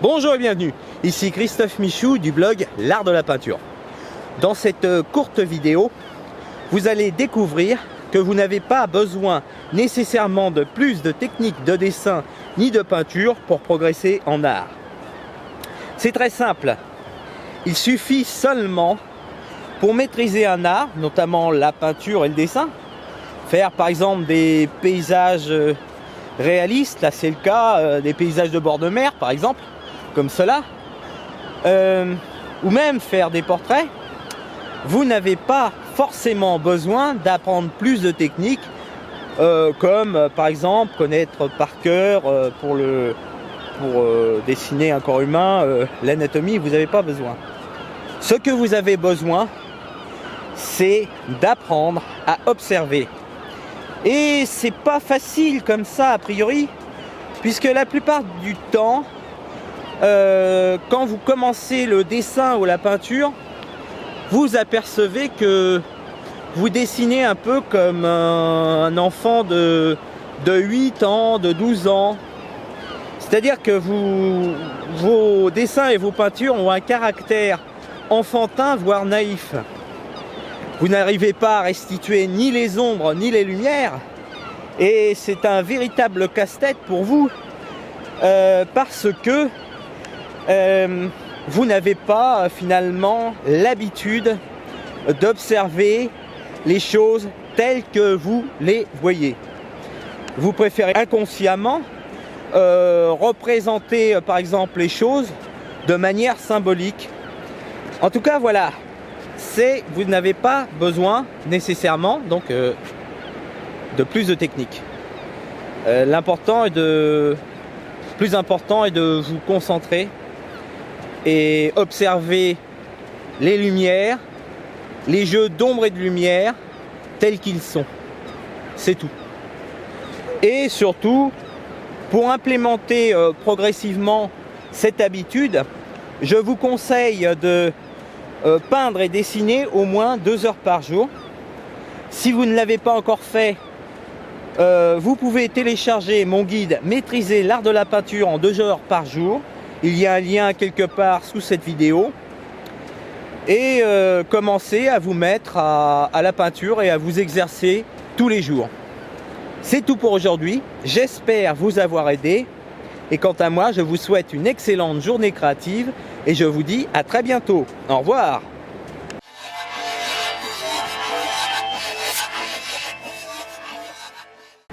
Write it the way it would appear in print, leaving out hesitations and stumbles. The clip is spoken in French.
Bonjour et bienvenue, ici Christophe Michou du blog L'Art de la Peinture. Dans cette courte vidéo, vous allez découvrir que vous n'avez pas besoin nécessairement de plus de techniques de dessin ni de peinture pour progresser en art. C'est très simple, il suffit seulement pour maîtriser un art, notamment la peinture et le dessin, faire par exemple des paysages réalistes, là c'est le cas, des paysages de bord de mer par exemple, comme cela, ou même faire des portraits, vous n'avez pas forcément besoin d'apprendre plus de techniques, comme par exemple connaître par cœur pour dessiner un corps humain, l'anatomie, vous n'avez pas besoin. Ce que vous avez besoin, c'est d'apprendre à observer. Et c'est pas facile comme ça a priori, puisque la plupart du temps, quand vous commencez le dessin ou la peinture, vous apercevez que vous dessinez un peu comme un enfant de 8 ans, de 12 ans. C'est-à-dire que vos dessins et vos peintures ont un caractère enfantin, voire naïf. Vous n'arrivez pas à restituer ni les ombres ni les lumières, et c'est un véritable casse-tête pour vous, parce que vous n'avez pas finalement l'habitude d'observer les choses telles que vous les voyez. Vous préférez inconsciemment représenter par exemple les choses de manière symbolique. En tout cas voilà, vous n'avez pas besoin nécessairement donc de plus de techniques. Plus important est de vous concentrer et observer les lumières, les jeux d'ombre et de lumière tels qu'ils sont. C'est tout. Et surtout, pour implémenter progressivement cette habitude, je vous conseille de peindre et dessiner au moins 2 heures par jour. Si vous ne l'avez pas encore fait, vous pouvez télécharger mon guide Maîtriser l'art de la peinture en 2 heures par jour. Il y a un lien quelque part sous cette vidéo. Et commencez à vous mettre à la peinture et à vous exercer tous les jours. C'est tout pour aujourd'hui. J'espère vous avoir aidé. Et quant à moi, je vous souhaite une excellente journée créative et je vous dis à très bientôt. Au revoir.